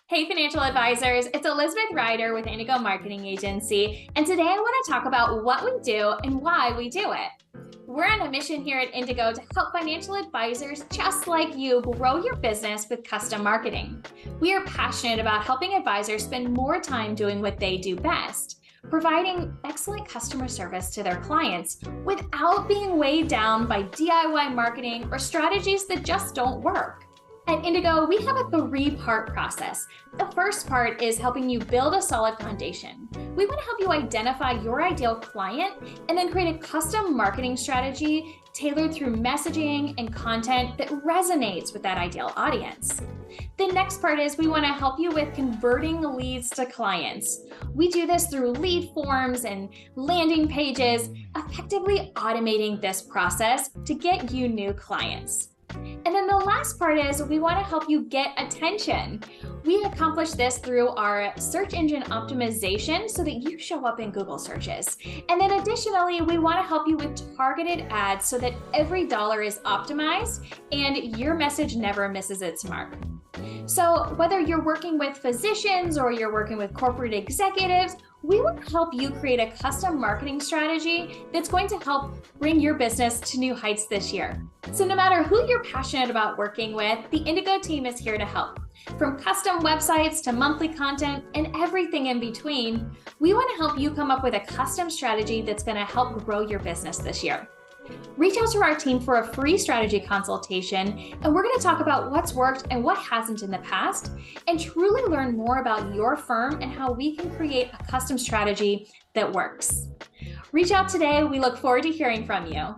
Hey, financial advisors, it's Elizabeth Ryder with Indigo Marketing Agency, and today I want to talk about what we do and why we do it. We're on a mission here at Indigo to help financial advisors just like you grow your business with custom marketing. We are passionate about helping advisors spend more time doing what they do best, providing excellent customer service to their clients without being weighed down by DIY marketing or strategies that just don't work. At Indigo, we have a three-part process. The first part is helping you build a solid foundation. We want to help you identify your ideal client and then create a custom marketing strategy tailored through messaging and content that resonates with that ideal audience. The next part is we want to help you with converting leads to clients. We do this through lead forms and landing pages, effectively automating this process to get you new clients. And then the last part is we want to help you get attention. We accomplish this through our search engine optimization so that you show up in Google searches. And then additionally, we want to help you with targeted ads so that every dollar is optimized and your message never misses its mark. So whether you're working with physicians or you're working with corporate executives, we want to help you create a custom marketing strategy that's going to help bring your business to new heights this year. So no matter who you're passionate about working with, the Indigo team is here to help. From custom websites to monthly content and everything in between, we want to help you come up with a custom strategy that's going to help grow your business this year. Reach out to our team for a free strategy consultation, and we're going to talk about what's worked and what hasn't in the past, and truly learn more about your firm and how we can create a custom strategy that works. Reach out today. We look forward to hearing from you.